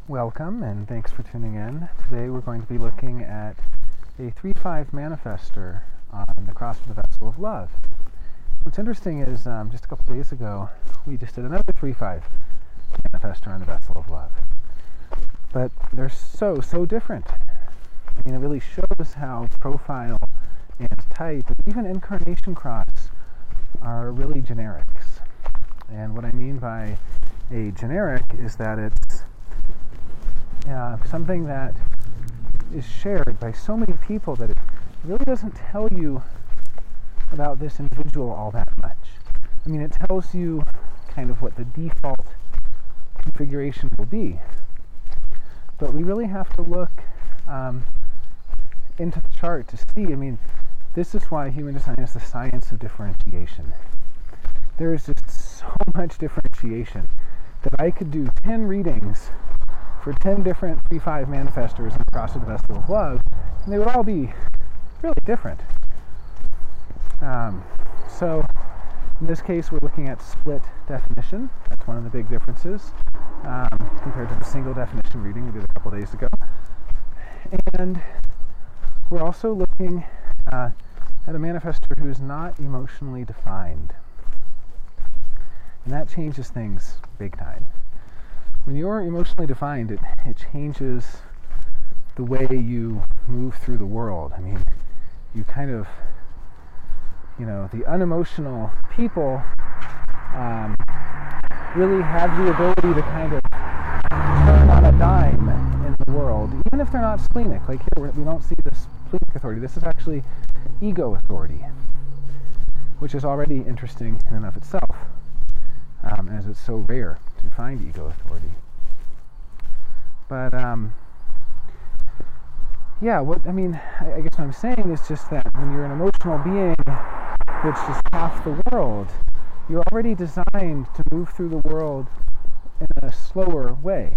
Welcome and thanks for tuning in. Today we're going to be looking at a 3-5 manifestor on the cross of the vessel of love. What's interesting is just a couple days ago we just did another 3-5 manifestor on the vessel of love. But they're so different. I mean, it really shows how profile and type and even incarnation cross are really generics. And what I mean by a generic is that it's something that is shared by so many people that it really doesn't tell you about this individual all that much. I mean, it tells you kind of what the default configuration will be. But we really have to look into the chart to see. I mean, this is why human design is the science of differentiation. There is just so much differentiation that I could do 10 readings for 10 different 3-5 manifestors in the cross of the vessel of love, and they would all be really different. So in this case, we're looking at split definition. That's one of the big differences compared to the single definition reading we did a couple days ago. And we're also looking at a manifestor who is not emotionally defined. And that changes things big time. When you're emotionally defined, it changes the way you move through the world. I mean, you kind of, the unemotional people really have the ability to kind of turn on a dime in the world, even if they're not splenic. Like here, we don't see this splenic authority. This is actually ego authority, which is already interesting in and of itself, as it's so rare to find ego authority. But I guess what I'm saying is just that when you're an emotional being that's just half the world, you're already designed to move through the world in a slower way.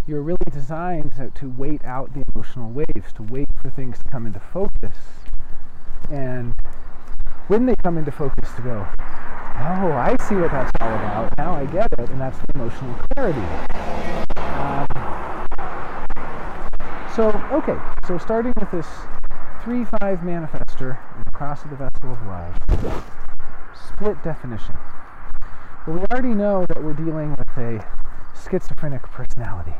You're really designed to wait out the emotional waves, to wait for things to come into focus. And when they come into focus, to go, oh, I see what that's all about. Now I get it, and that's the emotional clarity. So starting with this 3-5 manifestor in the cross of the vessel of love, split definition. Well, we already know that we're dealing with a schizophrenic personality,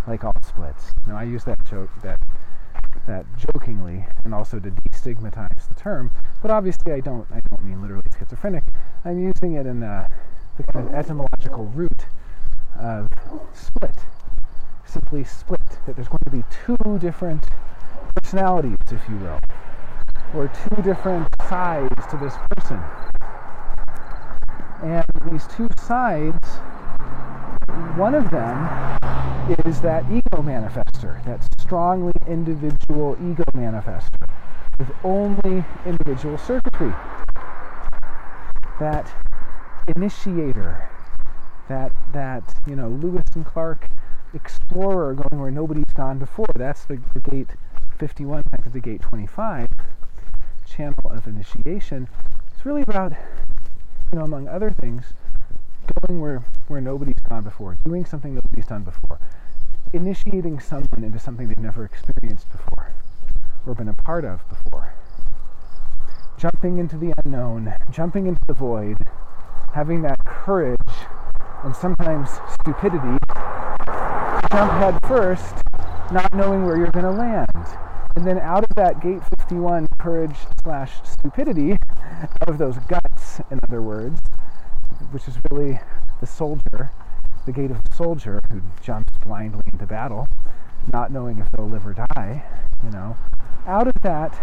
like all splits. Now, I use that jokingly and also to destigmatize the term, but obviously I don't mean literally schizophrenic. I'm using it in the kind of etymological root of split. Simply split, that there's going to be two different personalities, if you will, or two different sides to this person. And these two sides, one of them is that ego manifestor, that strongly individual ego manifestor with only individual circuitry, that initiator, that Lewis and Clark explorer going where nobody's gone before. That's the gate 51 connected to gate 25, channel of initiation. It's really about, among other things, going where nobody's gone before, doing something nobody's done before, initiating someone into something they've never experienced before or been a part of before, jumping into the unknown, jumping into the void, having that courage and sometimes stupidity, jump head first, not knowing where you're going to land. And then out of that gate 51 courage/stupidity, out of those guts, in other words, which is really the soldier, the gate of the soldier who jumps blindly into battle, not knowing if they'll live or die, out of that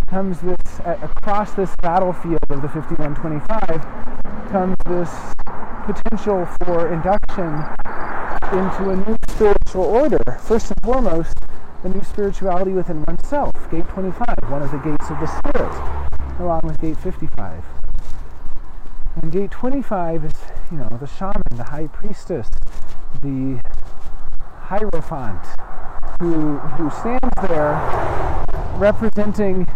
comes this, across this battlefield of the 5125, comes this potential for induction into a new spiritual order. First and foremost, a new spirituality within oneself. Gate 25, one of the gates of the spirit, along with gate 55. And gate 25 is, the shaman, the high priestess, the hierophant, who stands there representing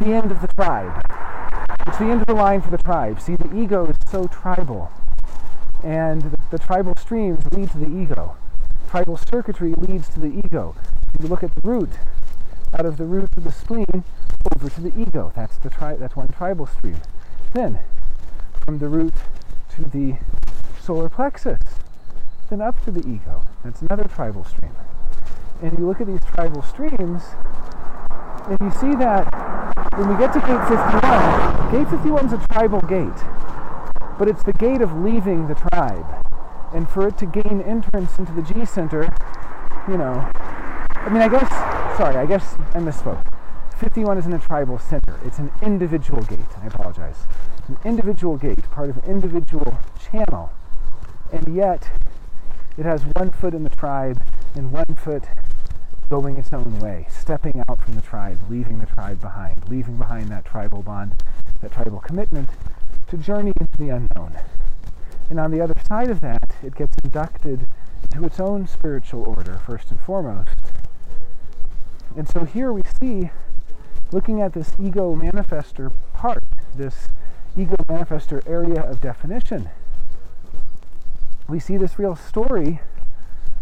the end of the tribe. It's the end of the line for the tribe. See, the ego is so tribal. And the tribal streams lead to the ego. Tribal circuitry leads to the ego. You look at the root. Out of the root of the spleen over to the ego. That's one tribal stream. Then, from the root to the solar plexus, then up to the ego. That's another tribal stream. And you look at these tribal streams, and you see that when we get to gate 51 is a tribal gate, but it's the gate of leaving the tribe. And for it to gain entrance into the G center, I guess I misspoke. 51 isn't a tribal center. It's an individual gate. I apologize. It's an individual gate, part of an individual channel. And yet, it has one foot in the tribe and one foot going its own way, stepping out from the tribe, leaving the tribe behind, leaving behind that tribal bond, that tribal commitment to journey into the unknown. And on the other side of that, it gets inducted into its own spiritual order, first and foremost. And so here we see, looking at this ego manifester part, this ego manifester area of definition, we see this real story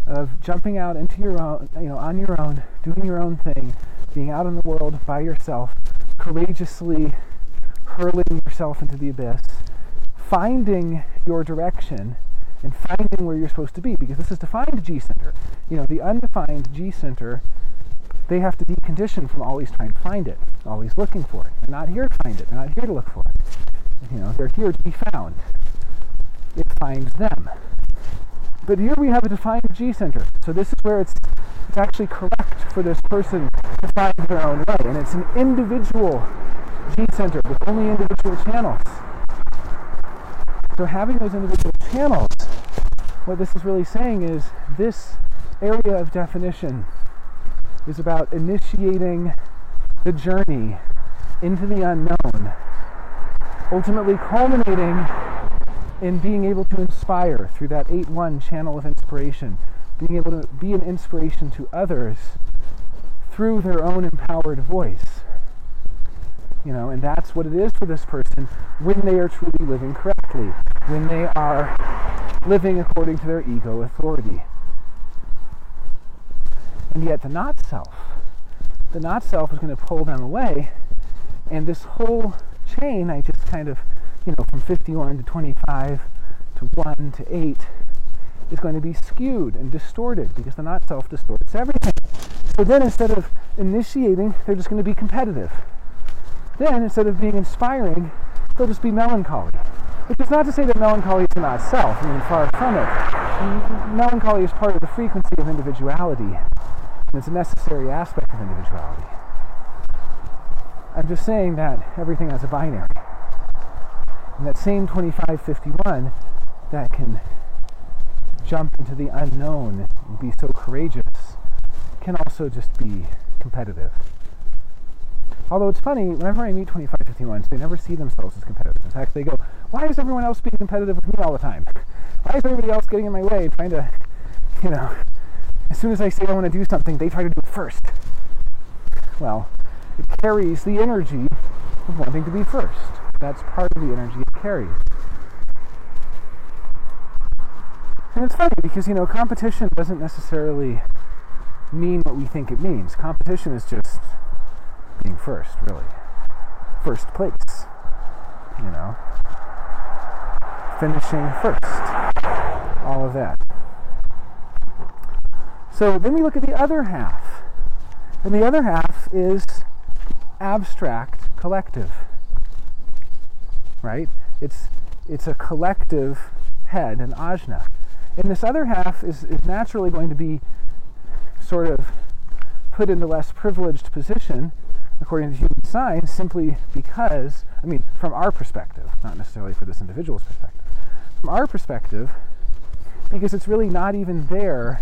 of jumping out into your own, on your own, doing your own thing, being out in the world by yourself, courageously hurling yourself into the abyss, finding your direction and finding where you're supposed to be, because this is defined G center. The undefined G center, they have to decondition from always trying to find it, always looking for it. They're not here to find it. They're not here to look for it. They're here to be found. It finds them. But here we have a defined G center. So this is where it's actually correct for this person to find their own way. And it's an individual G center with only individual channels. So having those individual channels, what this is really saying is this area of definition is about initiating the journey into the unknown, ultimately culminating in being able to inspire through that 8-1 channel of inspiration, being able to be an inspiration to others through their own empowered voice. And that's what it is for this person when they are truly living correctly, when they are living according to their ego authority. And yet the not self is going to pull them away, and this whole chain, I just kind of, from 51 to 25 to 1 to 8, is going to be skewed and distorted because the not self distorts everything. So then instead of initiating, they're just going to be competitive. Then instead of being inspiring, they'll just be melancholy. Which is not to say that melancholy is not self. Far from it. Melancholy is part of the frequency of individuality. And it's a necessary aspect of individuality. I'm just saying that everything has a binary. And that same 2551 that can jump into the unknown and be so courageous can also just be competitive. Although it's funny, whenever I meet 2551s, they never see themselves as competitive. In fact, they go, why is everyone else being competitive with me all the time? Why is everybody else getting in my way, trying to, as soon as I say I want to do something, they try to do it first. Well, it carries the energy of wanting to be first. That's part of the energy it carries. And it's funny because, competition doesn't necessarily mean what we think it means. Competition is just being first, really. First place. Finishing first. All of that. So then we look at the other half. And the other half is abstract collective. Right? It's a collective head, an ajna. And this other half is naturally going to be sort of put in a less privileged position according to human design, simply because, from our perspective, not necessarily for this individual's perspective, from our perspective, because it's really not even there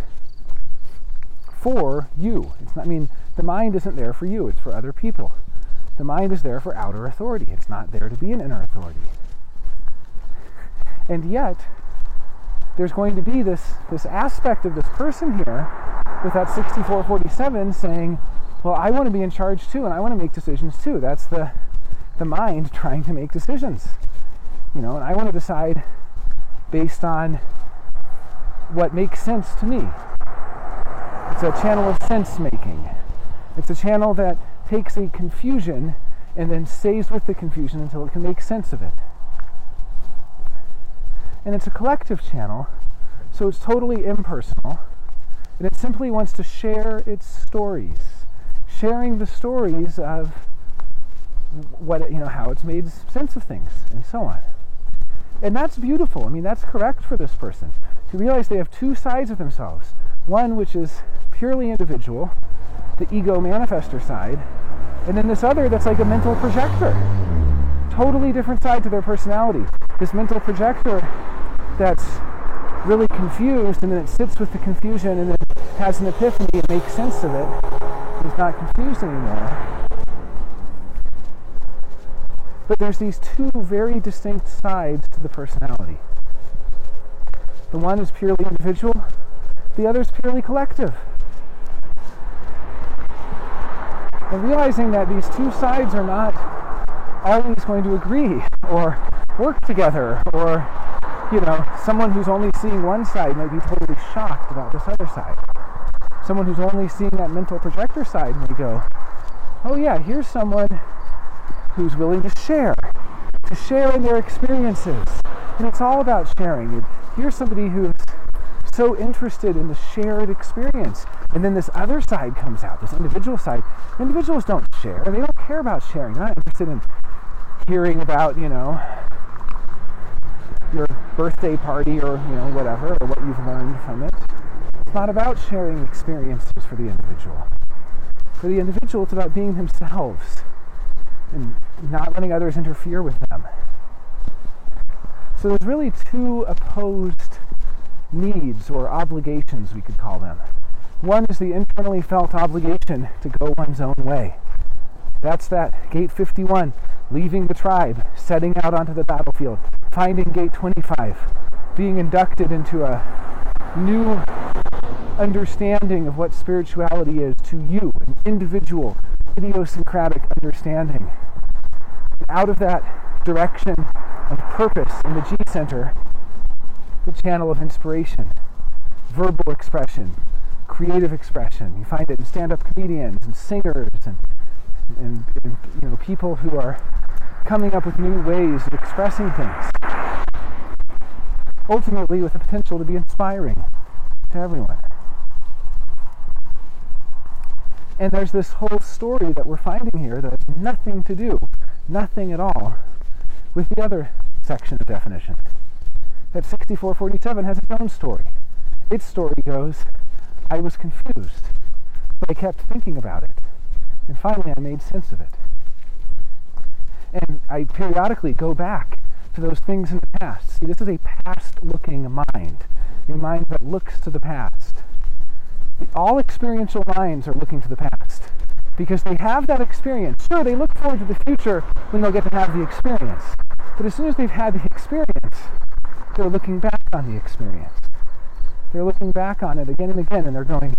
for you. It's not, the mind isn't there for you, it's for other people. The mind is there for outer authority. It's not there to be an inner authority. And yet, there's going to be this aspect of this person here with that 6447 saying, well, I want to be in charge too, and I want to make decisions too. That's the mind trying to make decisions. And I want to decide based on what makes sense to me. a channel of sense making. It's a channel that takes a confusion and then stays with the confusion until it can make sense of it. And it's a collective channel, so it's totally impersonal, and it simply wants to share its stories, sharing the stories of what, how it's made sense of things, and so on. And that's beautiful. I mean, that's correct for this person, to realize they have two sides of themselves. One which is purely individual, the ego manifester side, and then this other that's like a mental projector. Totally different side to their personality. This mental projector that's really confused, and then it sits with the confusion and then has an epiphany and makes sense of it. It's not confused anymore. But there's these two very distinct sides to the personality. The one is purely individual, the other is purely collective. And realizing that these two sides are not always going to agree or work together, or someone who's only seeing one side might be totally shocked about this other side. Someone who's only seeing that mental projector side may go, oh yeah, here's someone who's willing to share in their experiences. And it's all about sharing. And here's somebody who's so interested in the shared experience. And then this other side comes out, this individual side. Individuals don't share. They don't care about sharing. They're not interested in hearing about, your birthday party or whatever, or what you've learned from it. It's not about sharing experiences for the individual. For the individual, it's about being themselves and not letting others interfere with them. So there's really two opposed needs or obligations, we could call them. One is the internally felt obligation to go one's own way. That's that gate 51, leaving the tribe, setting out onto the battlefield, finding gate 25, being inducted into a new understanding of what spirituality is to you, an individual, idiosyncratic understanding. And out of that direction of purpose in the G center, the channel of inspiration, verbal expression, creative expression. You find it in stand-up comedians and singers and people who are coming up with new ways of expressing things, ultimately with the potential to be inspiring to everyone. And there's this whole story that we're finding here that has nothing to do, nothing at all, with the other section of definition. That 6447 has its own story. Its story goes, I was confused, but I kept thinking about it. And finally, I made sense of it. And I periodically go back to those things in the past. See, this is a past-looking mind, a mind that looks to the past. All experiential minds are looking to the past because they have that experience. Sure, they look forward to the future when they'll get to have the experience. But as soon as they've had the experience, they're looking back on the experience. They're looking back on it again and again, and they're going,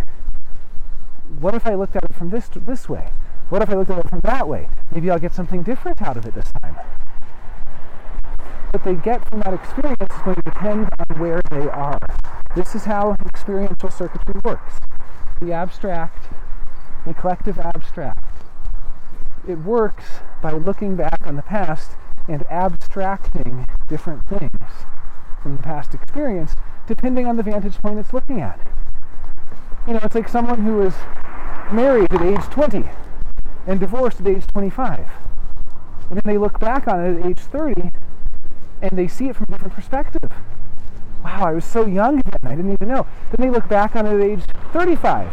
what if I looked at it from this way? What if I looked at it from that way? Maybe I'll get something different out of it this time. What they get from that experience is going to depend on where they are. This is how experiential circuitry works. The abstract, the collective abstract. It works by looking back on the past and abstracting different things from the past experience, depending on the vantage point it's looking at. It's like someone who was married at age 20 and divorced at age 25. And then they look back on it at age 30 and they see it from a different perspective. Wow, I was so young then, I didn't even know. Then they look back on it at age 35.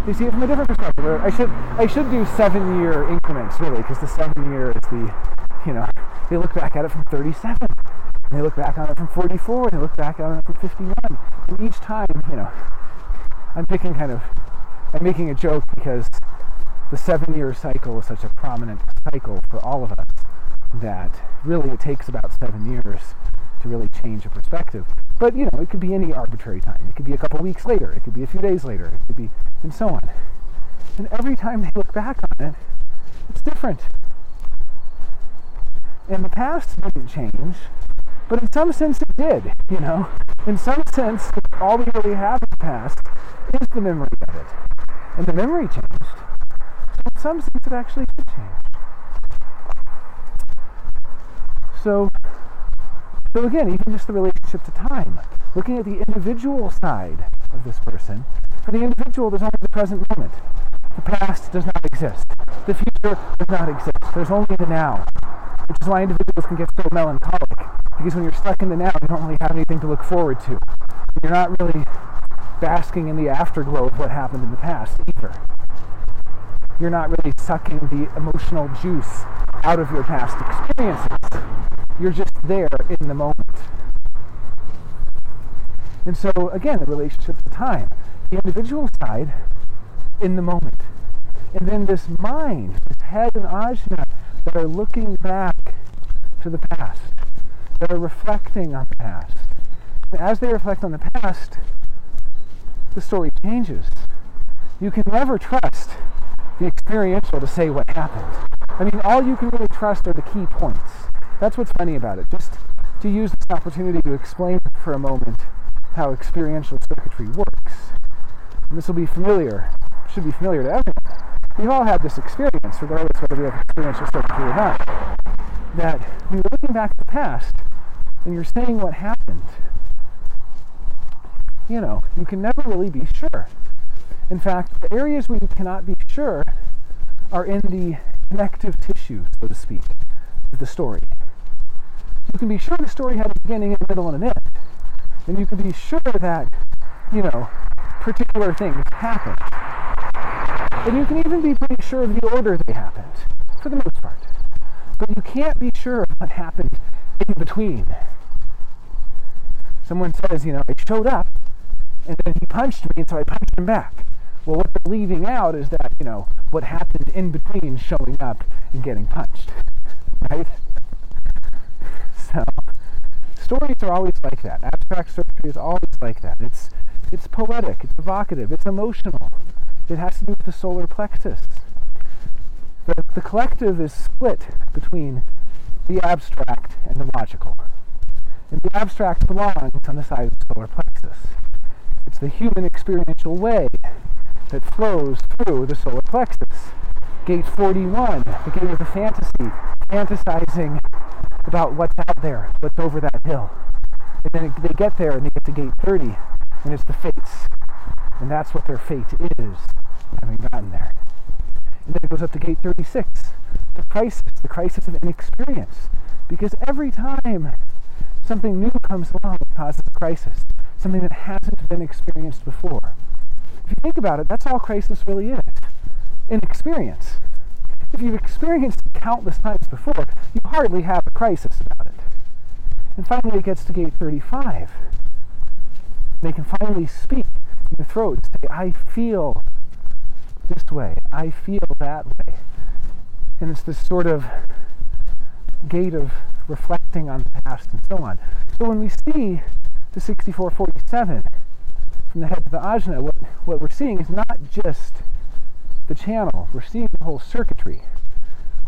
They see it from a different perspective. Or I should do 7-year increments, really, because the 7-year is the, they look back at it from 37. And they look back on it from 44, and they look back on it from 51. And each time, I'm making a joke because the 7-year cycle is such a prominent cycle for all of us that really it takes about 7 years to really change a perspective. But, it could be any arbitrary time. It could be a couple weeks later. It could be a few days later. It could be, and so on. And every time they look back on it, it's different. And the past didn't change, but in some sense it did, In some sense, all we really have in the past is the memory of it. And the memory changed. So in some sense it actually did change. So again, even just the relationship to time, looking at the individual side of this person, for the individual there's only the present moment. The past does not exist. The future does not exist. There's only the now, which is why individuals can get so melancholic, because when you're stuck in the now, you don't really have anything to look forward to. You're not really basking in the afterglow of what happened in the past either. You're not really sucking the emotional juice out of your past experiences. You're just there in the moment. And so, again, the relationship to time. The individual side in the moment. And then this mind, this head and ajna that are looking back to the past, that are reflecting on the past. And as they reflect on the past, the story changes. You can never trust the experiential to say what happened. I mean, all you can really trust are the key points. That's what's funny about it. Just to use this opportunity to explain for a moment how experiential circuitry works. And this will be familiar, should be familiar to everyone. We've all had this experience, regardless whether we have experiential circuitry or not, that when you're looking back at the past and you're saying what happened, you can never really be sure. In fact, the areas where you cannot be sure are in the connective tissue, so to speak, of the story. You can be sure the story had a beginning, a middle, and an end. And you can be sure that, particular things happened. And you can even be pretty sure of the order they happened, for the most part. But you can't be sure of what happened in between. Someone says, I showed up, and then he punched me, and so I punched him back. Well, what they're leaving out is that, what happened in between showing up and getting punched, right? So, stories are always like that. Abstract circuitry is always like that. It's poetic, it's evocative, it's emotional. It has to do with the solar plexus. The collective is split between the abstract and the logical. And the abstract belongs on the side of the solar plexus. It's the human experiential way that flows through the solar plexus. Gate 41, the gate of the fantasy, fantasizing about what's out there, what's over that hill. And then they get there and they get to gate 30, and it's the fates. And that's what their fate is, having gotten there. And then it goes up to gate 36, the crisis of inexperience. Because every time something new comes along, it causes a crisis, something that hasn't been experienced before. If you think about it, that's all crisis really is, inexperience. If you've experienced it countless times before, you hardly have a crisis about it. And finally it gets to gate 35. They can finally speak in the throat and say, I feel this way, I feel that way. And it's this sort of gate of reflecting on the past and so on. So when we see the 6447 from the head to the ajna, what we're seeing is not just the channel, we're seeing the whole circuitry.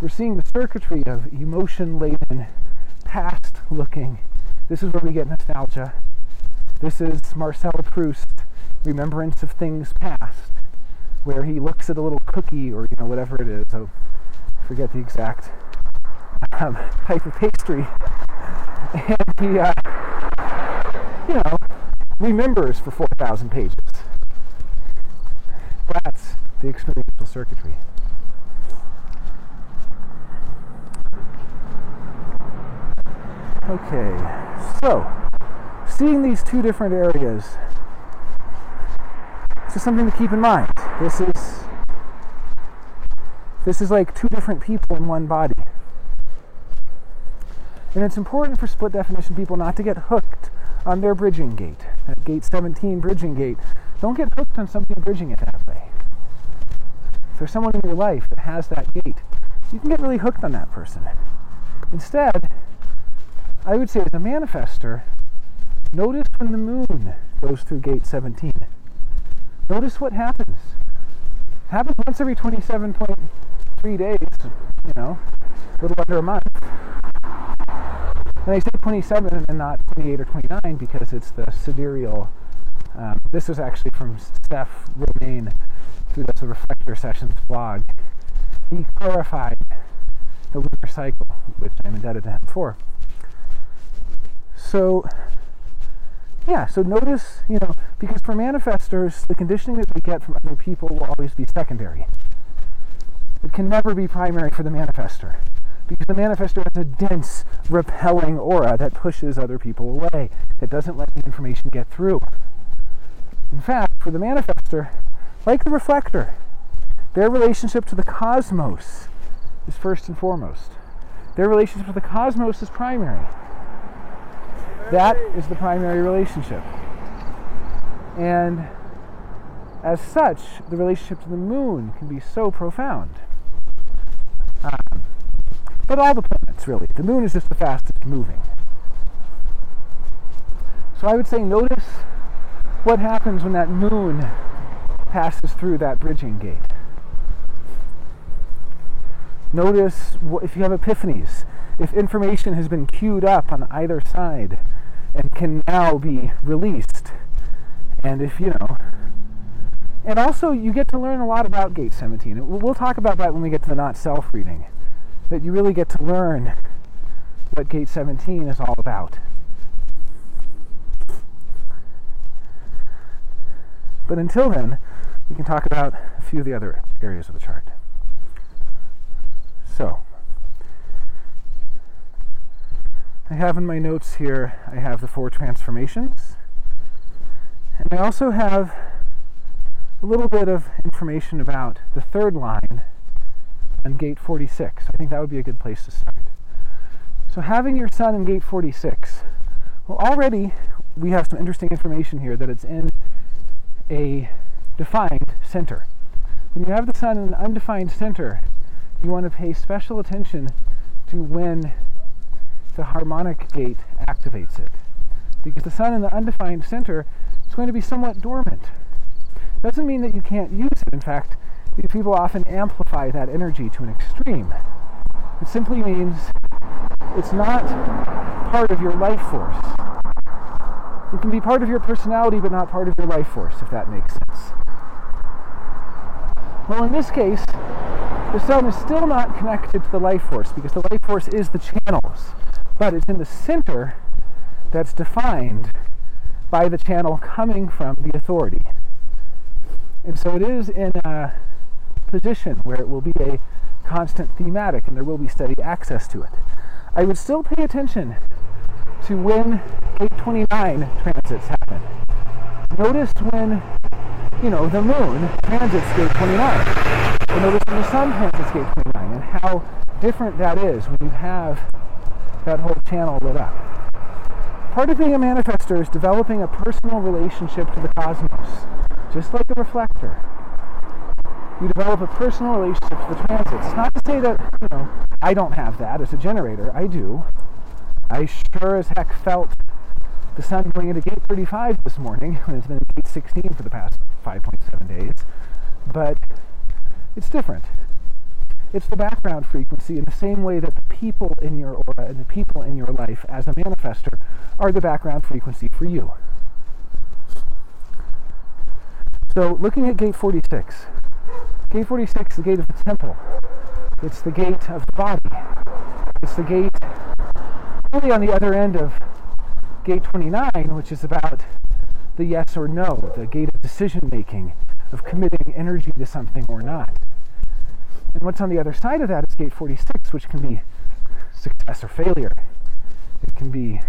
We're seeing the circuitry of emotion-laden, past-looking. This is where we get nostalgia. This is Marcel Proust, remembrance of things past, where he looks at a little cookie or whatever it is. I forget the exact type of pastry, and he remembers for 4,000 pages. That's the experiential circuitry. Okay, so seeing these two different areas, this is something to keep in mind. This is like two different people in one body. And it's important for split definition people not to get hooked on their bridging gate, that gate 17 bridging gate. Don't get hooked on somebody bridging it that way. If there's someone in your life that has that gate, you can get really hooked on that person. Instead, I would say as a manifester, notice when the moon goes through gate 17. Notice what happens. It happens once every 27.3 days, a little under a month. And I say 27 and not 28 or 29 because it's the sidereal This is actually from Steph Romaine, who does the Reflector Sessions blog. He clarified the lunar cycle, which I'm indebted to him for. So notice, because for manifestors, the conditioning that they get from other people will always be secondary. It can never be primary for the manifestor, because the manifestor has a dense, repelling aura that pushes other people away. It doesn't let the information get through. In fact, for the manifestor, like the reflector, their relationship to the cosmos is first and foremost. Their relationship to the cosmos is primary. That is the primary relationship. And as such, the relationship to the moon can be so profound. But all the planets, really. The moon is just the fastest moving. So I would say notice what happens when that moon passes through that bridging gate. Notice if you have epiphanies, if information has been queued up on either side and can now be released. And and also you get to learn a lot about Gate 17. We'll talk about that when we get to the not self reading. That you really get to learn what Gate 17 is all about. But until then, we can talk about a few of the other areas of the chart. So, I have in my notes here, I have the 4 transformations. And I also have a little bit of information about the third line on Gate 46. I think that would be a good place to start. So having your sun in Gate 46, well, already we have some interesting information here that it's in a defined center. When you have the sun in an undefined center, you want to pay special attention to when the harmonic gate activates it. Because the sun in the undefined center is going to be somewhat dormant. Doesn't mean that you can't use it. In fact, these people often amplify that energy to an extreme. It simply means it's not part of your life force. It can be part of your personality, but not part of your life force, if that makes sense. Well, in this case, the sun is still not connected to the life force, because the life force is the channels, but it's in the center that's defined by the channel coming from the authority. And so it is in a position where it will be a constant thematic and there will be steady access to it. I would still pay attention to when Gate 29 transits happen. Notice when, the moon transits Gate 29. And notice when the sun transits Gate 29 and how different that is when you have that whole channel lit up. Part of being a manifestor is developing a personal relationship to the cosmos, just like a reflector. You develop a personal relationship to the transits. It's not to say that, I don't have that as a generator. I do. I sure as heck felt the sun going into Gate 35 this morning, when it's been in Gate 16 for the past 5.7 days. But it's different. It's the background frequency in the same way that the people in your aura and the people in your life as a manifestor are the background frequency for you. So looking at Gate 46. Gate 46 is the gate of the temple. It's the gate of the body. It's the gate really on the other end of Gate 29, which is about the yes or no, the gate of decision making, of committing energy to something or not. And what's on the other side of that is Gate 46, which can be success or failure. It can be,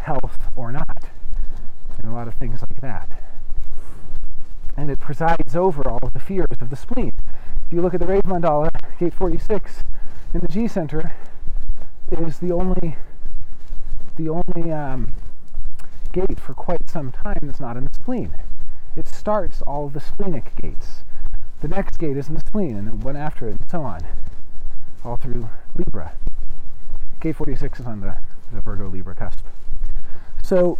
health or not, and a lot of things like that. And it presides over all of the fears of the spleen. If you look at the Rave Mandala, Gate 46 in the G Center is the only gate for quite some time that's not in the spleen. It starts all of the splenic gates. The next gate is in the spleen, and the one after it, and so on, all through Libra. Gate 46 is on the Virgo-Libra cusp. So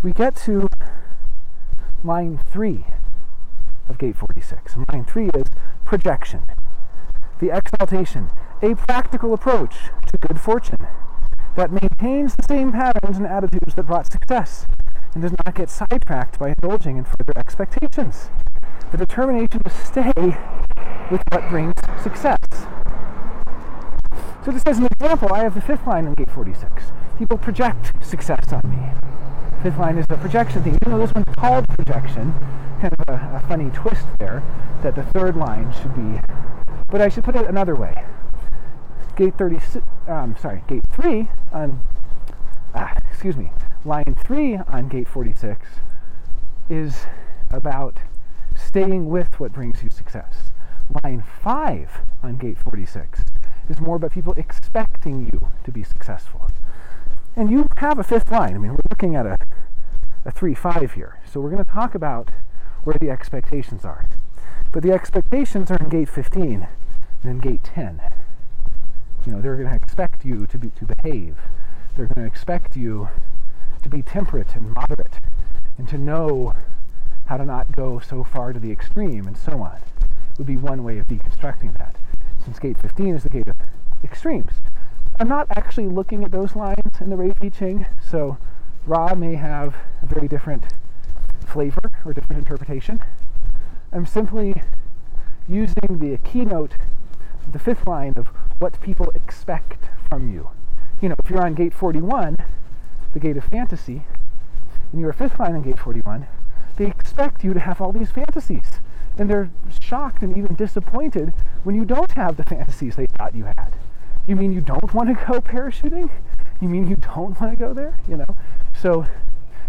we get to line 3 of Gate 46. And line 3 is projection, the exaltation, a practical approach to good fortune that maintains the same patterns and attitudes that brought success. and does not get sidetracked by indulging in further expectations. The determination to stay with what brings success. So just as an example, I have the fifth line on gate 46. People project success on me. Fifth line is the projection thing. Even though this one's called projection, kind of a funny twist there, that the third line should be, but I should put it another way. Gate 3 on, line 3 on gate 46 is about staying with what brings you success. Line 5 on gate 46 is more about people expecting you to be successful. And you have a fifth line. I mean, we're looking at a 3-5 here. So we're going to talk about where the expectations are. But the expectations are in gate 15 and in gate 10. They're going to expect you to behave. They're going to expect you to be temperate and moderate and to know how to not go so far to the extreme and so on. Would be one way of deconstructing that. Since gate 15 is the gate of extremes. I'm not actually looking at those lines in the Rei Pi Ching, so Ra may have a very different flavor or different interpretation. I'm simply using the keynote, the fifth line of what people expect from you. If you're on gate 41, the gate of fantasy, and you're a fifth line on gate 41, they expect you to have all these fantasies. And they're shocked and even disappointed when you don't have the fantasies they thought you had. You mean you don't want to go parachuting? You mean you don't want to go there? So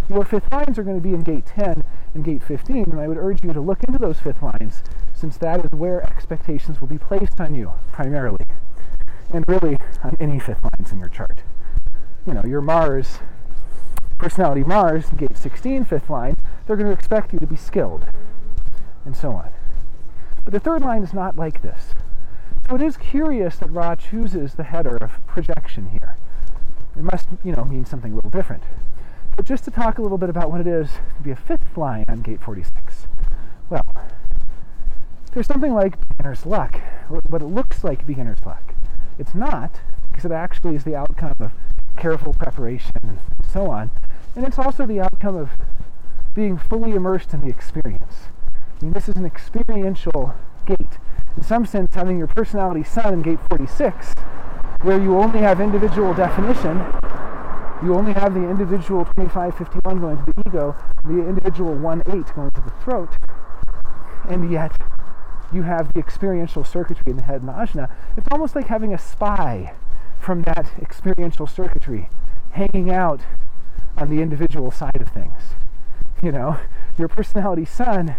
your fifth lines are going to be in gate 10 and gate 15, and I would urge you to look into those fifth lines, since that is where expectations will be placed on you, primarily. And really, on any fifth lines in your chart. Your Mars, personality Mars, gate 16, fifth line, they're going to expect you to be skilled, and so on. But the third line is not like this. So it is curious that Ra chooses the header of projection here. It must, mean something a little different. But just to talk a little bit about what it is to be a fifth line on gate 46. Well, there's something like beginner's luck, or what it looks like beginner's luck. It's not, because it actually is the outcome of careful preparation and so on. And it's also the outcome of being fully immersed in the experience. I mean, this is an experiential gate. In some sense, having your personality sun in gate 46, where you only have individual definition, you only have the individual 2551 going to the ego, the individual 1-8 going to the throat, and yet you have the experiential circuitry in the head and the ajna. It's almost like having a spy from that experiential circuitry hanging out on the individual side of things. Your personality sun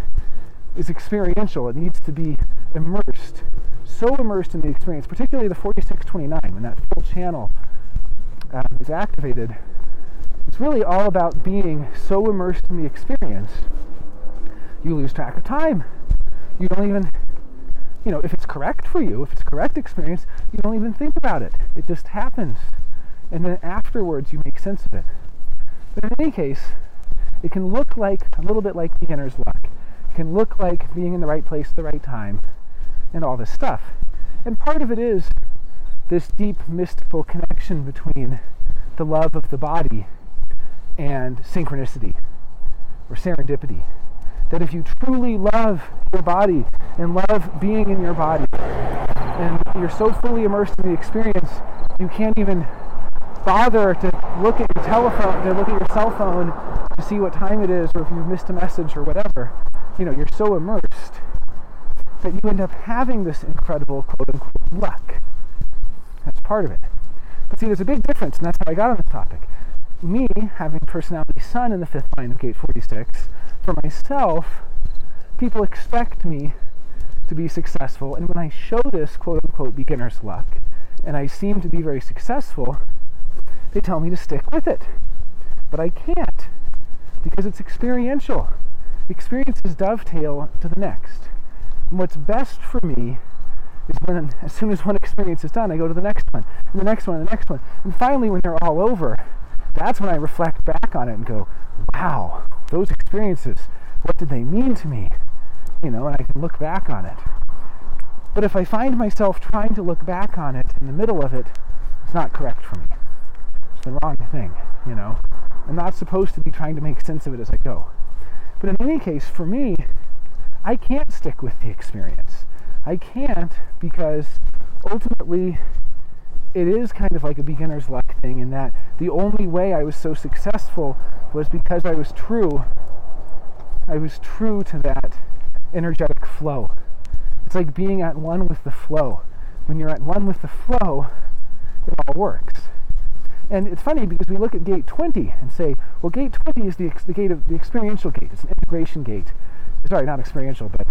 is experiential. It needs to be immersed, so immersed in the experience, particularly the 4629, when that full channel is activated. It's really all about being so immersed in the experience, you lose track of time. You don't even, if it's correct for you, if it's correct experience, you don't even think about it. It just happens. And then afterwards, you make sense of it. But in any case, it can look like a little bit like beginner's luck. It can look like being in the right place at the right time and all this stuff. And part of it is this deep mystical connection between the love of the body and synchronicity or serendipity. That if you truly love your body and love being in your body, and you're so fully immersed in the experience, you can't even bother to look at your telephone, to look at your cell phone to see what time it is, or if you've missed a message or whatever. You're so immersed that you end up having this incredible quote-unquote luck. That's part of it. But see, there's a big difference, and that's how I got on this topic. Me, having personality sun in the fifth line of gate 46, for myself, people expect me to be successful, and when I show this quote-unquote beginner's luck, and I seem to be very successful, they tell me to stick with it. But I can't, because it's experiential. Experiences dovetail to the next. And what's best for me is when, as soon as one experience is done, I go to the next one, and the next one, and the next one. And finally, when they're all over, that's when I reflect back on it and go, wow, those experiences, what did they mean to me? And I can look back on it. But if I find myself trying to look back on it in the middle of it, it's not correct for me. It's the wrong thing, I'm not supposed to be trying to make sense of it as I go. But in any case, for me, I can't stick with the experience. I can't, because ultimately it is kind of like a beginner's luck thing, in that the only way I was so successful was because I was true to that energetic flow. It's like being at one with the flow. When you're at one with the flow, it all works. And it's funny because we look at gate 20 and say, well, gate 20 is the gate of the experiential gate. It's an integration gate. Sorry, not experiential, but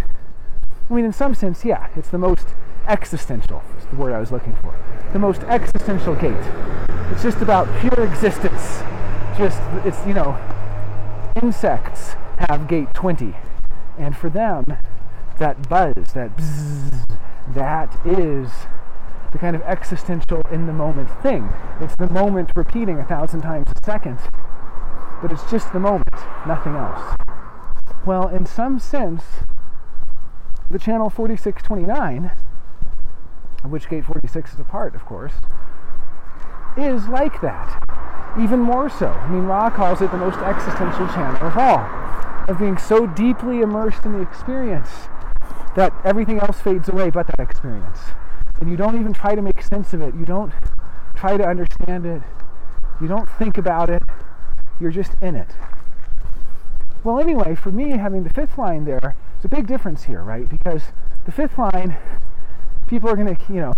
I mean, in some sense, yeah, it's the most existential, is the word I was looking for. The most existential gate. It's just about pure existence. It's, insects have gate 20. And for them, that buzz, that bzzz, that is the kind of existential in the moment thing. It's the moment repeating 1,000 times a second, but it's just the moment, nothing else. Well, in some sense, the channel 4629, of which gate 46 is a part, of course, is like that. Even more so. I mean, Ra calls it the most existential channel of all, of being so deeply immersed in the experience that everything else fades away but that experience. And you don't even try to make sense of it. You don't try to understand it. You don't think about it. You're just in it. Well, anyway, for me, having the fifth line there, there's a big difference here, right? Because the fifth line, people are going to,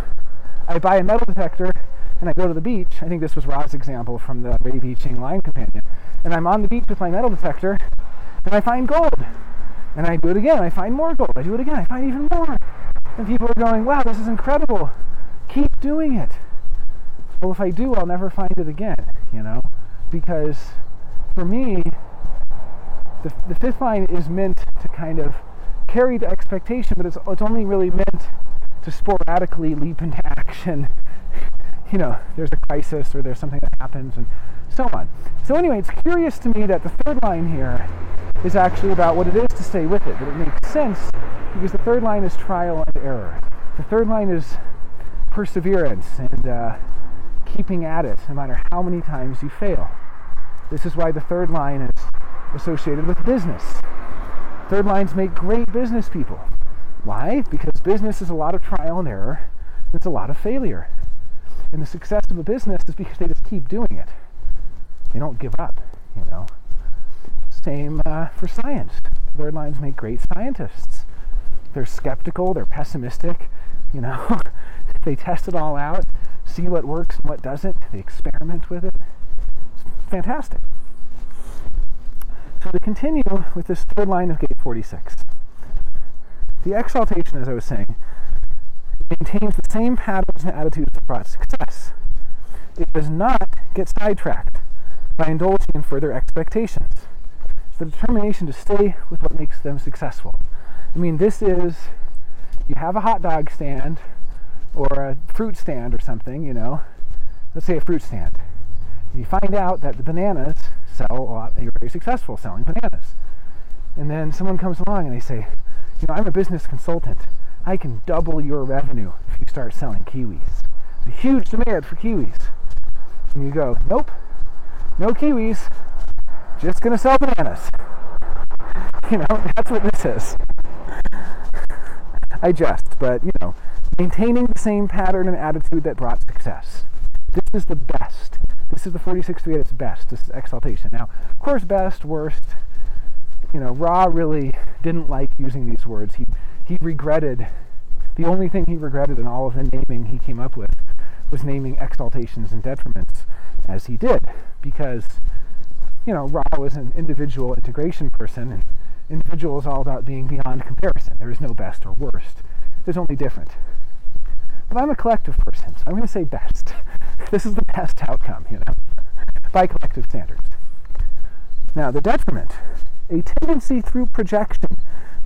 I buy a metal detector and I go to the beach. I think this was Ra's example from the Wei Wi Ching Line Companion. And I'm on the beach with my metal detector and I find gold. And I do it again. I find more gold. I do it again. I find even more. And people are going, wow, this is incredible. Keep doing it. Well, if I do, I'll never find it again, because for me, the fifth line is meant to kind of carry the expectation, but it's only really meant to sporadically leap into action. There's a crisis or there's something that happens and so on. So anyway, it's curious to me that the third line here is actually about what it is to stay with it, but it makes sense because the third line is trial and error. The third line is perseverance and keeping at it no matter how many times you fail. This is why the third line is associated with business. Third lines make great business people. Why? Because business is a lot of trial and error. It's a lot of failure. And the success of a business is because they just keep doing it. They don't give up, Same for science. Third lines make great scientists. They're skeptical, they're pessimistic, They test it all out, see what works and what doesn't. They experiment with it. It's fantastic. So to continue with this third line of gate 46, the exaltation, as I was saying, maintains the same patterns and attitudes that brought success. It does not get sidetracked by indulging in further expectations. It's the determination to stay with what makes them successful. I mean, this is, you have a hot dog stand or a fruit stand or something, let's say a fruit stand. And you find out that the bananas sell a lot, you're very successful selling bananas. And then someone comes along and they say, I'm a business consultant. I can double your revenue if you start selling kiwis. There's a huge demand for kiwis. And you go, nope, no kiwis, just gonna sell bananas. That's what this is. I jest, but maintaining the same pattern and attitude that brought success. This is the best. This is the 46 at its best. This is exaltation. Now, of course, best, worst, Ra really didn't like using these words. He regretted, the only thing he regretted in all of the naming he came up with was naming exaltations and detriments as he did, because, Ra was an individual integration person, and individual is all about being beyond comparison. There is no best or worst. There's only different. But I'm a collective person, so I'm going to say best. This is the best outcome, by collective standards. Now, the detriment, a tendency through projection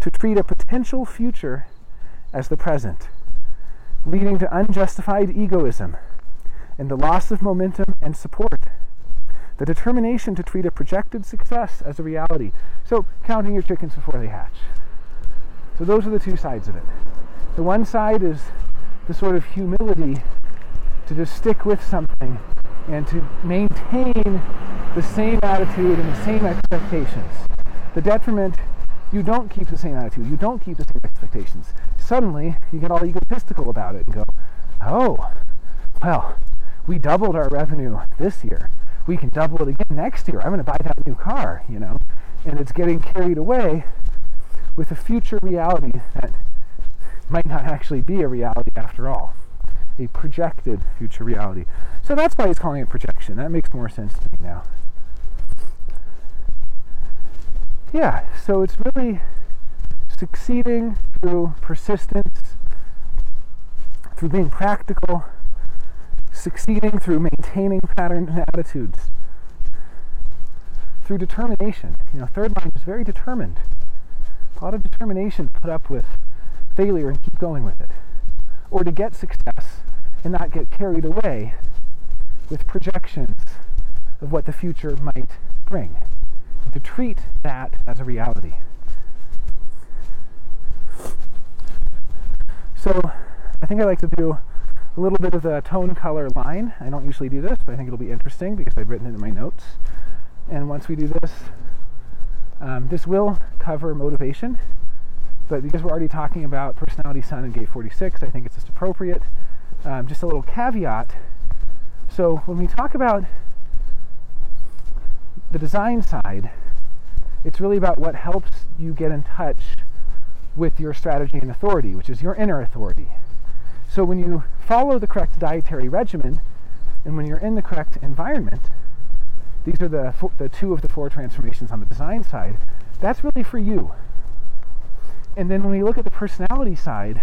to treat a potential future as the present, leading to unjustified egoism and the loss of momentum and support. The determination to treat a projected success as a reality. So, counting your chickens before they hatch. So those are the two sides of it. The one side is the sort of humility to just stick with something and to maintain the same attitude and the same expectations. The detriment, you don't keep the same attitude, you don't keep the same expectations. Suddenly, you get all egotistical about it and go, oh, well, we doubled our revenue this year. We can double it again next year. I'm going to buy that new car, And it's getting carried away with a future reality that might not actually be a reality after all. A projected future reality. So that's why he's calling it projection. That makes more sense to me now. Yeah, so it's really succeeding through persistence, through being practical, succeeding through maintaining patterns and attitudes, through determination. Third line is very determined. A lot of determination to put up with failure and keep going with it. Or to get success and not get carried away with projections of what the future might bring. To treat that as a reality. So I think I like to do a little bit of the tone color line. I don't usually do this, but I think it'll be interesting because I've written it in my notes. And once we do this, this will cover motivation, but because we're already talking about personality sun in gate 46, I think it's just appropriate. Just a little caveat. So when we talk about the design side, it's really about what helps you get in touch with your strategy and authority, which is your inner authority. So when you follow the correct dietary regimen, and when you're in the correct environment, these are the two of the four transformations on the design side, that's really for you. And then when we look at the personality side,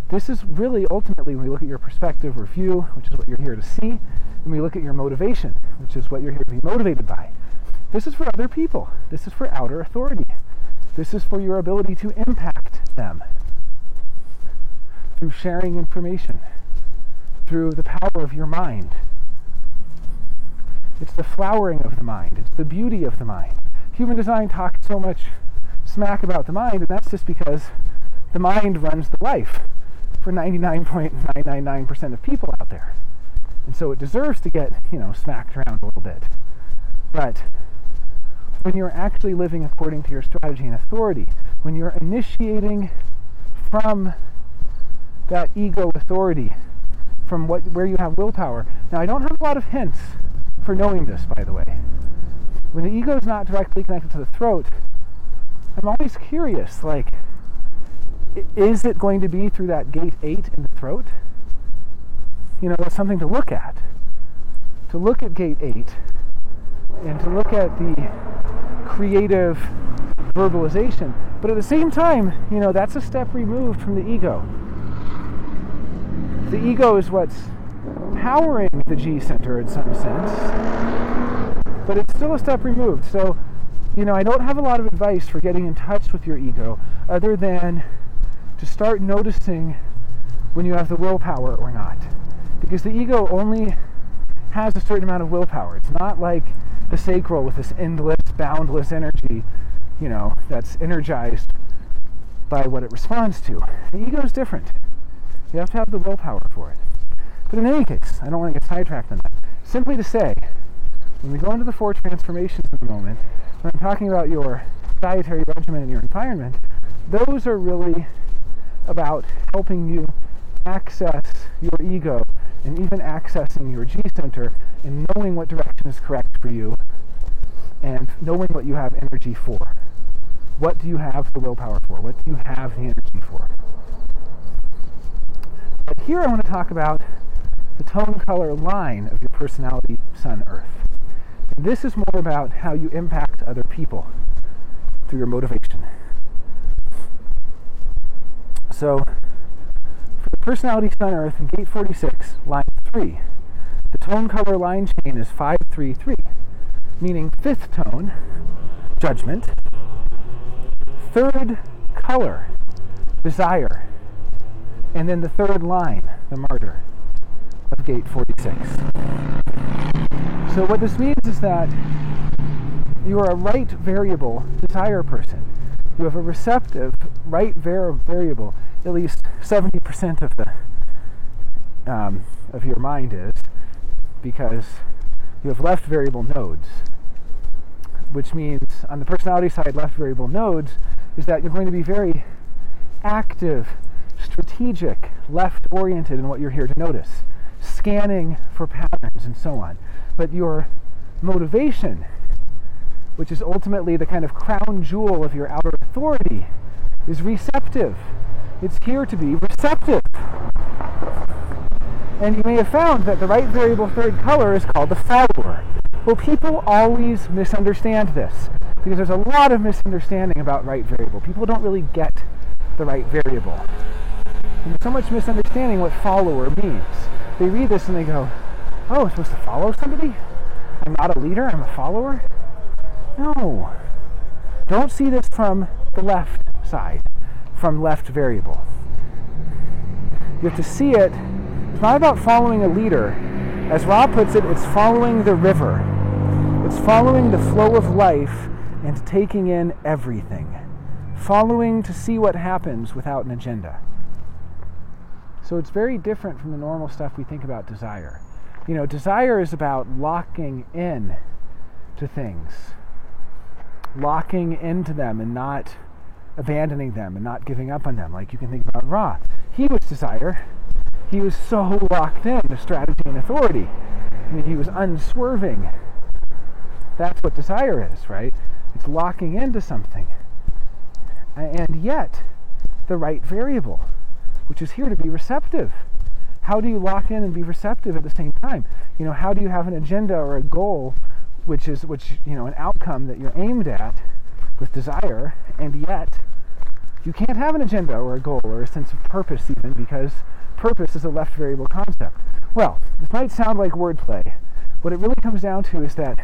this is really ultimately when we look at your perspective or view, which is what you're here to see, and we look at your motivation, which is what you're here to be motivated by. This is for other people. This is for outer authority. This is for your ability to impact them through sharing information, through the power of your mind. It's the flowering of the mind. It's the beauty of the mind. Human design talks so much smack about the mind, and that's just because the mind runs the life for 99.999% of people out there. And so it deserves to get, smacked around a little bit. But when you're actually living according to your strategy and authority, when you're initiating from that ego authority, from where you have willpower. Now, I don't have a lot of hints for knowing this, by the way. When the ego is not directly connected to the throat, I'm always curious, is it going to be through that gate 8 in the throat? That's something to look at. To look at gate 8 and to look at the creative verbalization. But at the same time, that's a step removed from the ego. The ego is what's powering the G center in some sense, but it's still a step removed. So, I don't have a lot of advice for getting in touch with your ego other than to start noticing when you have the willpower or not. Because the ego only has a certain amount of willpower. It's not like the sacral with this endless, boundless energy, that's energized by what it responds to. The ego is different. You have to have the willpower for it. But in any case, I don't want to get sidetracked on that. Simply to say, when we go into the four transformations in a moment, when I'm talking about your dietary regimen and your environment, those are really about helping you access your ego and even accessing your G center and knowing what direction is correct for you and knowing what you have energy for. What do you have the willpower for? What do you have the energy for? But here I want to talk about the tone color line of your personality, Sun, Earth. And this is more about how you impact other people through your motivation. So, for the personality, Sun, Earth, in gate 46, line 3, the tone color line chain is 533, meaning fifth tone, judgment, third color, desire, and then the third line, the martyr, of gate 46. So what this means is that you are a right variable desire person. You have a receptive right variable, at least 70% of your mind is, because you have left variable nodes, which means on the personality side, left variable nodes is that you're going to be very active, strategic, left-oriented in what you're here to notice, scanning for patterns and so on. But your motivation, which is ultimately the kind of crown jewel of your outer authority, is receptive. It's here to be receptive. And you may have found that the right variable third color is called the follower. Well, people always misunderstand this because there's a lot of misunderstanding about right variable. People don't really get the right variable. And there's so much misunderstanding what follower means. They read this and they go, oh, I'm supposed to follow somebody? I'm not a leader, I'm a follower? No. Don't see this from the left side, from left variable. You have to see it. It's not about following a leader. As Ra puts it, it's following the river. It's following the flow of life and taking in everything. Following to see what happens without an agenda. So it's very different from the normal stuff we think about desire. You know, desire is about locking in to things. Locking into them and not abandoning them and not giving up on them. Like you can think about Ra. He was desire. He was so locked in to strategy and authority. I mean, he was unswerving. That's what desire is, right? It's locking into something. And yet, the right variable, which is here to be receptive. How do you lock in and be receptive at the same time? You know, how do you have an agenda or a goal, which an outcome that you're aimed at with desire, and yet you can't have an agenda or a goal or a sense of purpose even, because purpose is a left variable concept. Well, this might sound like wordplay. What it really comes down to is that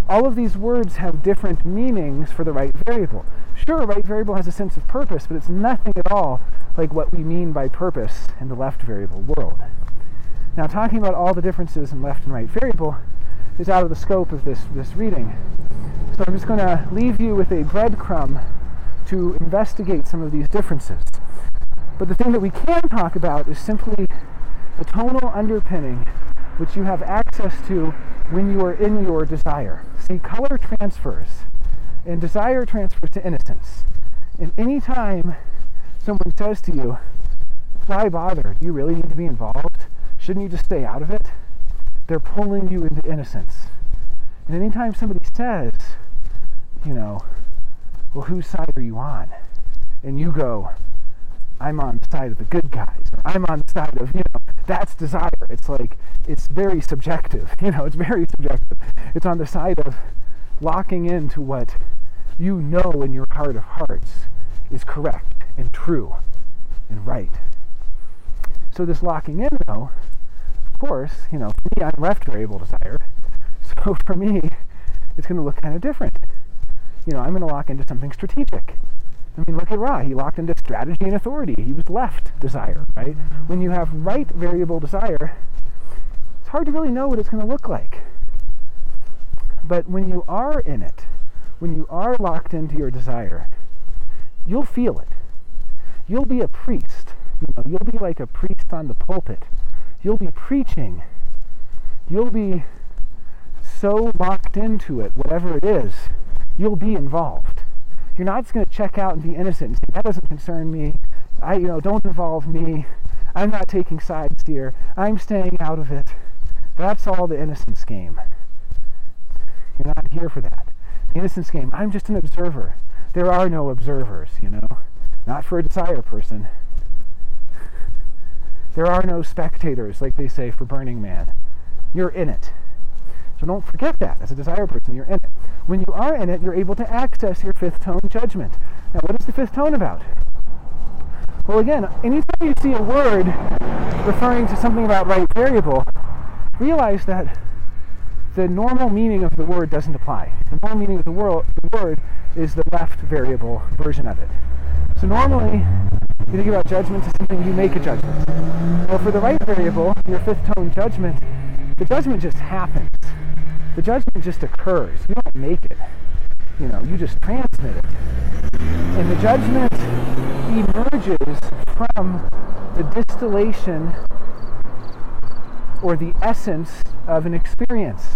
all of these words have different meanings for the right variable. Sure, right variable has a sense of purpose, but it's nothing at all like what we mean by purpose in the left variable world. Now, talking about all the differences in left and right variable is out of the scope of this reading. So I'm just going to leave you with a breadcrumb to investigate some of these differences. But the thing that we can talk about is simply the tonal underpinning which you have access to when you are in your desire. See, color transfers, and desire transfers to innocence. And any time someone says to you, why bother? Do you really need to be involved? Shouldn't you just stay out of it? They're pulling you into innocence. And anytime somebody says, well, whose side are you on? And you go, I'm on the side of the good guys, or I'm on the side of, that's desire. It's like, it's very subjective, it's very subjective. It's on the side of locking into what you know in your heart of hearts is correct and true and right. So this locking in, though, of course, for me, I'm left variable desire. So for me, it's going to look kind of different. I'm going to lock into something strategic. I mean, look at Ra. He locked into strategy and authority. He was left desire, right? When you have right variable desire, it's hard to really know what it's going to look like. But when you are in it, when you are locked into your desire, you'll feel it. You'll be a priest. You'll be like a priest on the pulpit. You'll be preaching. You'll be so locked into it, whatever it is, you'll be involved. You're not just going to check out and be innocent and say, that doesn't concern me. Don't involve me. I'm not taking sides here. I'm staying out of it. That's all the innocence game. You're not here for that. The innocence game, I'm just an observer. There are no observers, Not for a desire person. There are no spectators, like they say for Burning Man. You're in it. So don't forget that. As a desire person, you're in it. When you are in it, you're able to access your fifth tone judgment. Now, what is the fifth tone about? Well, again, anytime you see a word referring to something about right variable, realize that the normal meaning of the word doesn't apply. The normal meaning of the word is the left variable version of it. So normally, you think about judgment as something you make a judgment. Well, for the right variable, your fifth tone judgment, the judgment just happens. The judgment just occurs. You don't make it. You just transmit it. And the judgment emerges from the distillation or the essence of an experience.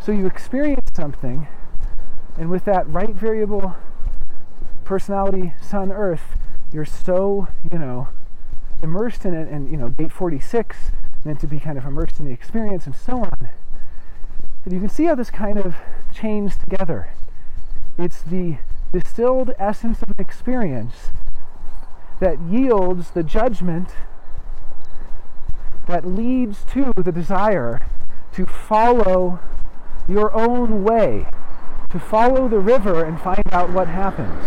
So you experience something, and with that right variable personality, sun, earth, you're so, immersed in it, and, gate 46, meant to be kind of immersed in the experience and so on. And you can see how this kind of chains together. It's the distilled essence of an experience that yields the judgment that leads to the desire to follow your own way, to follow the river and find out what happens.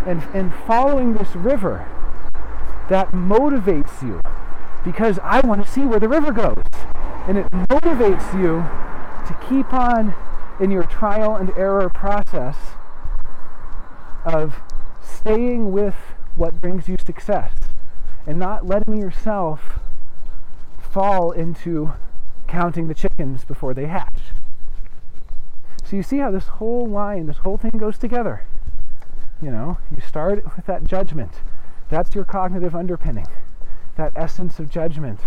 And following this river, that motivates you, because I want to see where the river goes. And it motivates you to keep on in your trial and error process of staying with what brings you success and not letting yourself fall into counting the chickens before they hatch. So you see how this whole line, this whole thing goes together. You start with that judgment. That's your cognitive underpinning. That essence of judgment.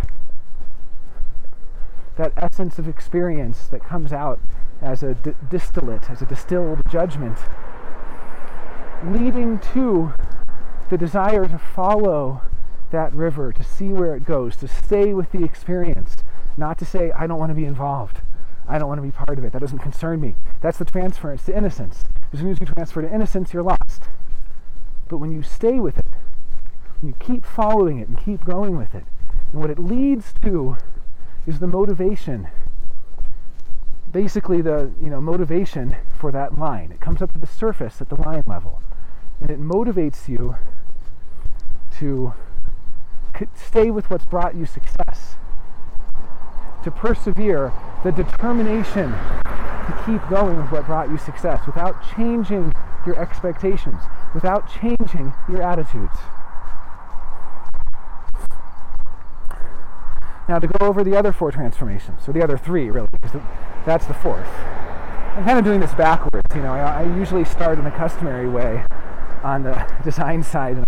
That essence of experience that comes out as a distillate, as a distilled judgment, leading to the desire to follow that river, to see where it goes, to stay with the experience, not to say, I don't want to be involved. I don't want to be part of it. That doesn't concern me. That's the transference to innocence. As soon as you transfer to innocence, you're lost. But when you stay with it, when you keep following it and keep going with it, and what it leads to is the motivation, basically the motivation for that line. It comes up to the surface at the line level, and it motivates you to stay with what's brought you success, to persevere, the determination to keep going with what brought you success without changing your expectations, without changing your attitudes. Now to go over the other 4 transformations, or the other 3 really, because that's the 4th. I'm kind of doing this backwards. I usually start in the customary way on the design side, and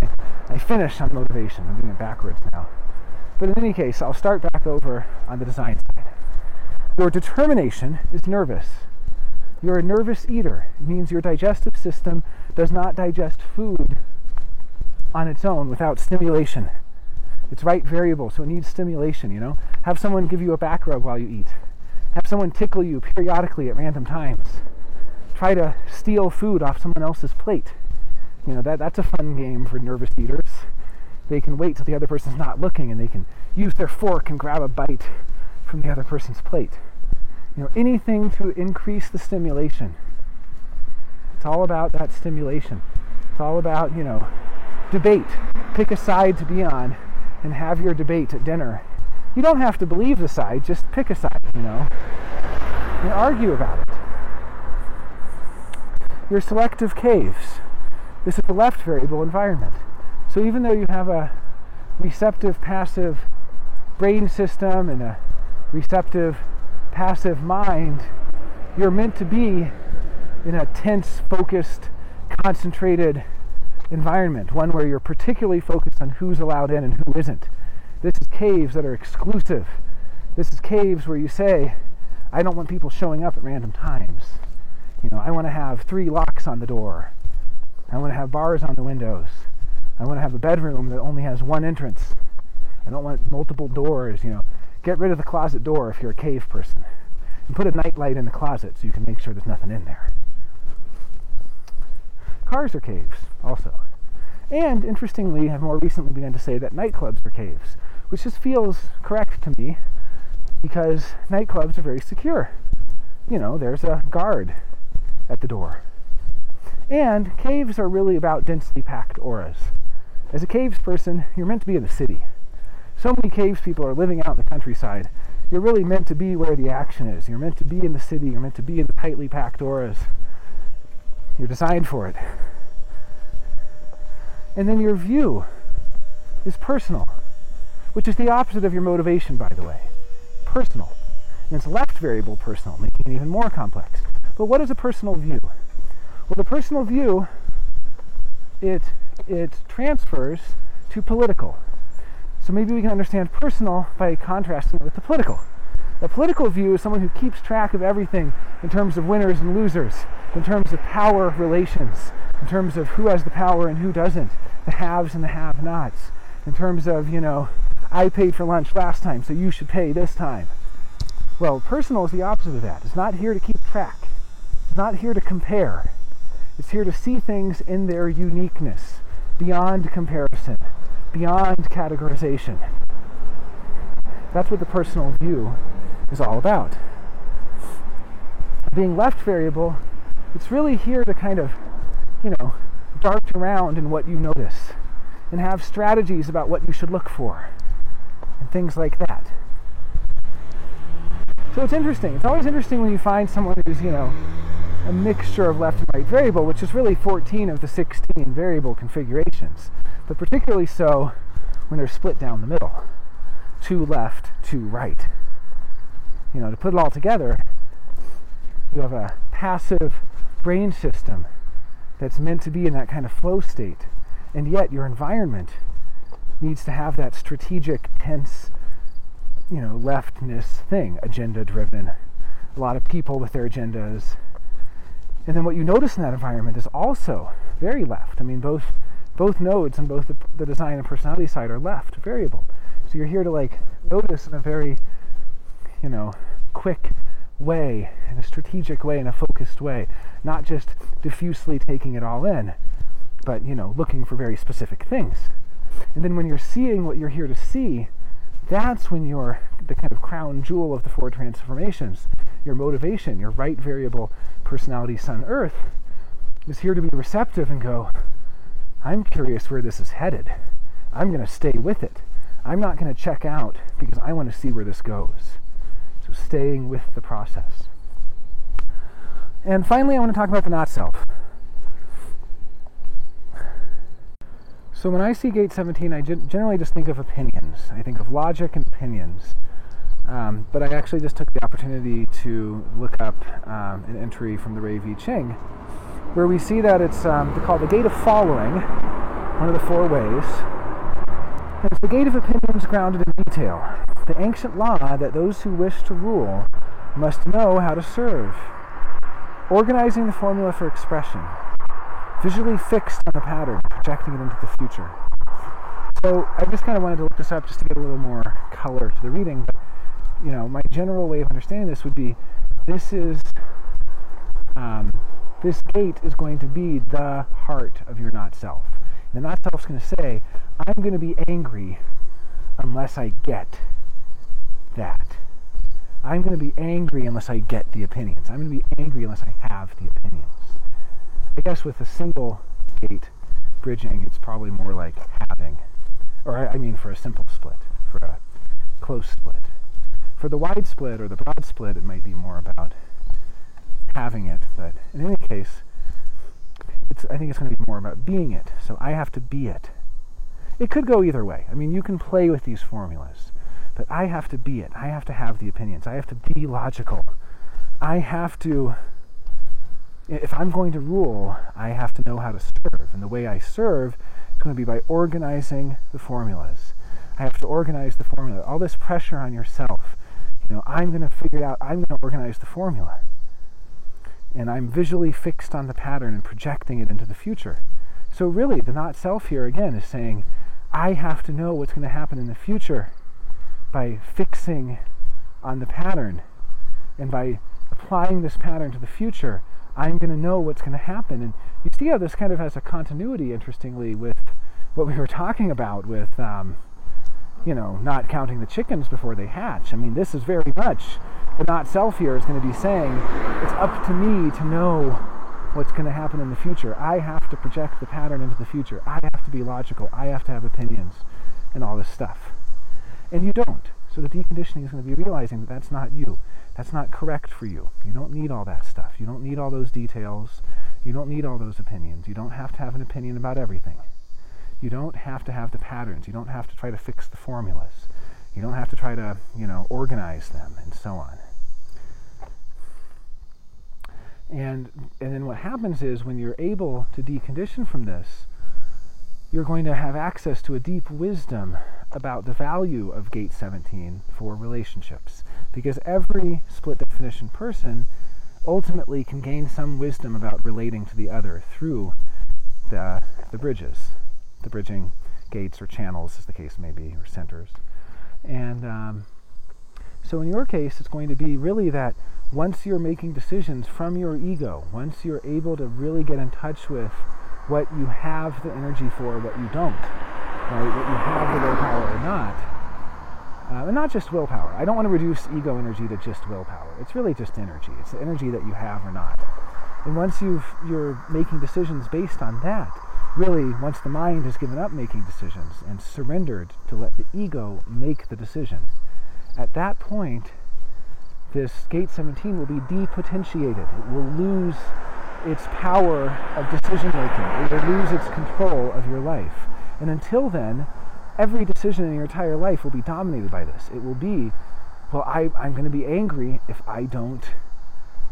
I finish on motivation. I'm doing it backwards now. But in any case, I'll start back over on the design side. Your determination is nervous. You're a nervous eater. It means your digestive system does not digest food on its own without stimulation. It's right variable, so it needs stimulation, Have someone give you a back rub while you eat. Have someone tickle you periodically at random times. Try to steal food off someone else's plate. That's a fun game for nervous eaters. They can wait till the other person's not looking, and they can use their fork and grab a bite from the other person's plate. Anything to increase the stimulation. It's all about that stimulation. It's all about, debate. Pick a side to be on and have your debate at dinner. You don't have to believe the side, just pick a side, and argue about it. Your selective caves. This is a left variable environment. So even though you have a receptive passive brain system and a receptive passive mind, you're meant to be in a tense, focused, concentrated environment, one where you're particularly focused on who's allowed in and who isn't. This is caves that are exclusive. This is caves where you say, I don't want people showing up at random times. I want to have 3 locks on the door. I want to have bars on the windows. I want to have a bedroom that only has 1 entrance. I don't want multiple doors, Get rid of the closet door if you're a cave person. And put a nightlight in the closet so you can make sure there's nothing in there. Cars are caves, also. And, interestingly, I've more recently begun to say that nightclubs are caves, which just feels correct to me, because nightclubs are very secure. There's a guard at the door. And caves are really about densely packed auras. As a caves person, you're meant to be in the city. So many caves people are living out in the countryside. You're really meant to be where the action is. You're meant to be in the city. You're meant to be in the tightly packed auras. You're designed for it. And then your view is personal, which is the opposite of your motivation, by the way. Personal. And it's left variable personal, making it even more complex. But what is a personal view? Well, the personal view, it transfers to political. So maybe we can understand personal by contrasting it with the political. A political view is someone who keeps track of everything in terms of winners and losers, in terms of power relations, in terms of who has the power and who doesn't, the haves and the have-nots, in terms of, I paid for lunch last time, so you should pay this time. Well, personal is the opposite of that. It's not here to keep track. It's not here to compare. It's here to see things in their uniqueness, beyond comparison, beyond categorization. That's what the personal view is all about. Being left variable, it's really here to kind of, dart around in what you notice and have strategies about what you should look for and things like that. So it's interesting. It's always interesting when you find someone who's, a mixture of left and right variable, which is really 14 of the 16 variable configurations, but particularly so when they're split down the middle, 2 left, 2 right. To put it all together, you have a passive brain system that's meant to be in that kind of flow state, and yet your environment needs to have that strategic, tense, leftness thing, agenda-driven. A lot of people with their agendas. And then what you notice in that environment is also very left. I mean, both nodes on both the design and personality side are left variable. So you're here to notice in a very, quick way, in a strategic way, in a focused way, not just diffusely taking it all in, but, looking for very specific things. And then when you're seeing what you're here to see, that's when you're the kind of crown jewel of the 4 transformations. Your motivation, your right variable personality sun earth, is here to be receptive and go, I'm curious where this is headed. I'm going to stay with it. I'm not going to check out because I want to see where this goes. So staying with the process. And finally, I want to talk about the not self. So when I see gate 17, I generally just think of opinions. I think of logic and opinions. But I actually just took the opportunity to look up an entry from the Ray V. Ching, where we see that it's called the gate of following, one of the 4 ways. And it's the gate of opinions grounded in detail, the ancient law that those who wish to rule must know how to serve. Organizing the formula for expression, visually fixed on the pattern, projecting it into the future. So I just kind of wanted to look this up just to get a little more color to the reading. But, my general way of understanding this would be, this gate is going to be the heart of your not self. And the not self is going to say, I'm going to be angry unless I get that. I'm going to be angry unless I get the opinions. I'm going to be angry unless I have the opinions. I guess with a single gate bridging, it's probably more like having. Or for a simple split, for a close split. For the wide split or the broad split, it might be more about having it. But in any case, I think it's going to be more about being it. So I have to be it. It could go either way. You can play with these formulas. But I have to be it. I have to have the opinions. I have to be logical. I have to... If I'm going to rule, I have to know how to serve. And the way I serve is going to be by organizing the formulas. I have to organize the formula. All this pressure on yourself. I'm going to figure it out. I'm going to organize the formula. And I'm visually fixed on the pattern and projecting it into the future. So really, the not self here, again, is saying, I have to know what's going to happen in the future by fixing on the pattern. And by applying this pattern to the future, I'm going to know what's going to happen. And you see how this kind of has a continuity, interestingly, with what we were talking about with, not counting the chickens before they hatch. This is very much the not self here is going to be saying, it's up to me to know what's going to happen in the future. I have to project the pattern into the future. I have to be logical. I have to have opinions and all this stuff. And you don't. So the deconditioning is going to be realizing that that's not you. That's not correct for you. You don't need all that stuff. You don't need all those details. You don't need all those opinions. You don't have to have an opinion about everything. You don't have to have the patterns. You don't have to try to fix the formulas. You don't have to try to, organize them and so on. And then what happens is when you're able to decondition from this, you're going to have access to a deep wisdom about the value of gate 17 for relationships, because every split definition person ultimately can gain some wisdom about relating to the other through the bridges, the bridging gates or channels, as the case may be, or centers. And so in your case, it's going to be really that once you're making decisions from your ego, once you're able to really get in touch with what you have the energy for, what you don't, right? What you have the willpower or not. And not just willpower. I don't want to reduce ego energy to just willpower. It's really just energy. It's the energy that you have or not. And once you're making decisions based on that, really, once the mind has given up making decisions and surrendered to let the ego make the decision, at that point, this gate 17 will be depotentiated. It will lose its power of decision making. It will lose its control of your life. And until then, every decision in your entire life will be dominated by this. It will be, well, I'm going to be angry if I don't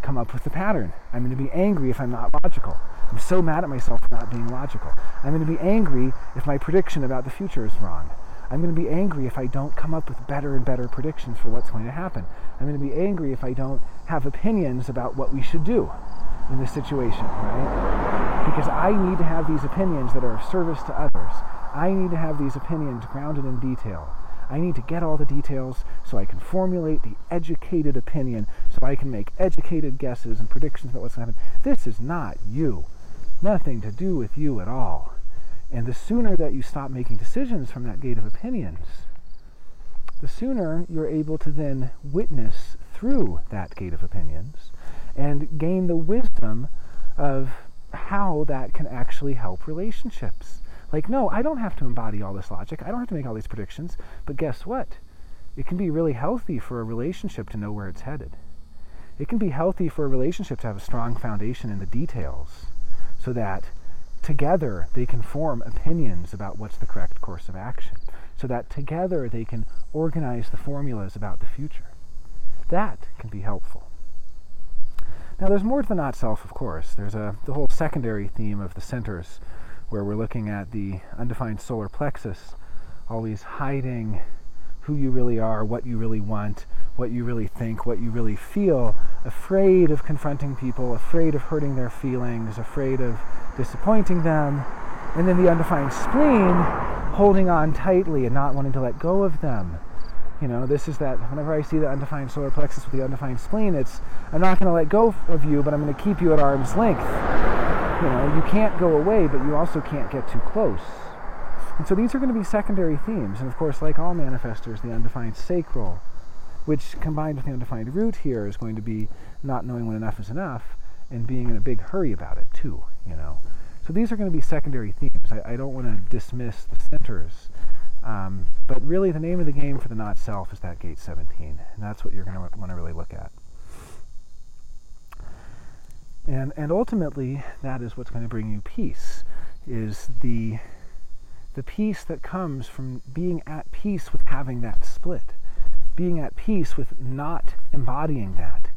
come up with the pattern. I'm going to be angry if I'm not logical. I'm so mad at myself for not being logical. I'm going to be angry if my prediction about the future is wrong. I'm going to be angry if I don't come up with better and better predictions for what's going to happen. I'm going to be angry if I don't have opinions about what we should do in this situation, right? Because I need to have these opinions that are of service to others. I need to have these opinions grounded in detail. I need to get all the details so I can formulate the educated opinion, so I can make educated guesses and predictions about what's going to happen. This is not you. Nothing to do with you at all. And the sooner that you stop making decisions from that gate of opinions, the sooner you're able to then witness through that gate of opinions and gain the wisdom of how that can actually help relationships. Like, no, I don't have to embody all this logic. I don't have to make all these predictions. But guess what? It can be really healthy for a relationship to know where it's headed. It can be healthy for a relationship to have a strong foundation in the details so that together they can form opinions about what's the correct course of action, so that together they can organize the formulas about the future. That can be helpful. Now there's more to the not self, of course. There's the whole secondary theme of the centers, where we're looking at the undefined solar plexus, always hiding who you really are, what you really want, what you really think, what you really feel, afraid of confronting people, afraid of hurting their feelings, afraid of disappointing them, and then the undefined spleen holding on tightly and not wanting to let go of them. You know, this is that, whenever I see the undefined solar plexus with the undefined spleen, it's, I'm not going to let go of you, but I'm going to keep you at arm's length. You know, you can't go away, but you also can't get too close. And so these are going to be secondary themes. And of course, like all manifestors, the undefined sacral, which combined with the undefined root here is going to be not knowing when enough is enough and being in a big hurry about it too, you know. So these are going to be secondary themes. I don't want to dismiss the centers. But really the name of the game for the not self is that gate 17. And that's what you're going to want to really look at. And ultimately, that is what's going to bring you peace, is the peace that comes from being at peace with having that split, being at peace with not embodying that,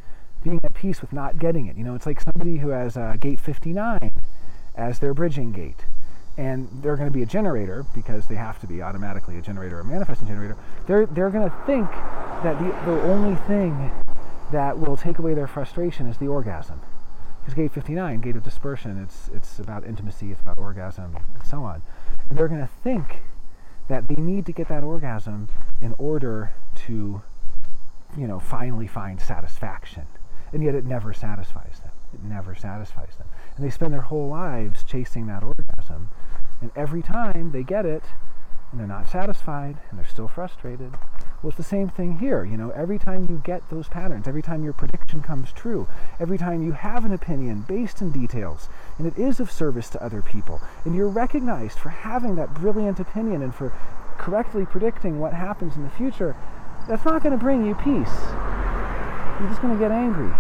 being at peace with not getting it. You know, it's like somebody who has gate 59 as their bridging gate, and they're going to be a generator, because they have to be automatically a generator or a manifesting generator. They're going to think that the only thing that will take away their frustration is the orgasm. Because gate 59, gate of dispersion, it's about intimacy, it's about orgasm, and so on. And they're going to think that they need to get that orgasm in order to, you know, finally find satisfaction. And yet it never satisfies them. It never satisfies them. And they spend their whole lives chasing that orgasm. And every time they get it, and they're not satisfied, and they're still frustrated. Well, it's the same thing here. You know, every time you get those patterns, every time your prediction comes true, every time you have an opinion based in details, and it is of service to other people, and you're recognized for having that brilliant opinion and for correctly predicting what happens in the future, that's not going to bring you peace. You're just going to get angry.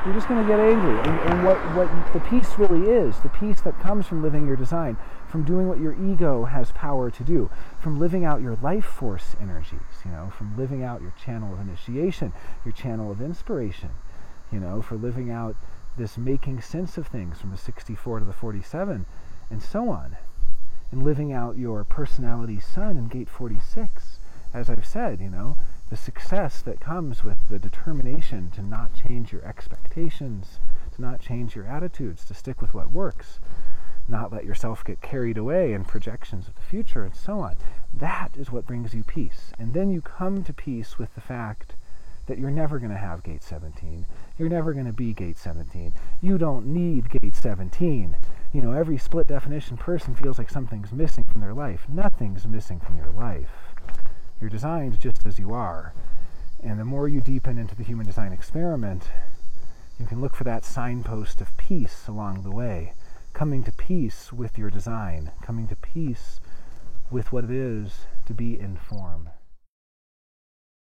You're just going to get angry. And what the peace really is, the peace that comes from living your design, from doing what your ego has power to do, from living out your life force energies, you know, from living out your channel of initiation, your channel of inspiration, you know, for living out this making sense of things from the 64 to the 47, and so on. and living out your personality son in gate 46. As I've said, the success that comes with the determination to not change your expectations, to not change your attitudes, to stick with what works, not let yourself get carried away in projections of the future and so on. That is what brings you peace. And then you come to peace with the fact that you're never going to have gate 17. You're never going to be gate 17. You don't need gate 17. Every split definition person feels like something's missing from their life. Nothing's missing from your life. You're designed just as you are. And the more you deepen into the human design experiment, you can look for that signpost of peace along the way. Coming to peace with your design. Coming to peace with what it is to be in form.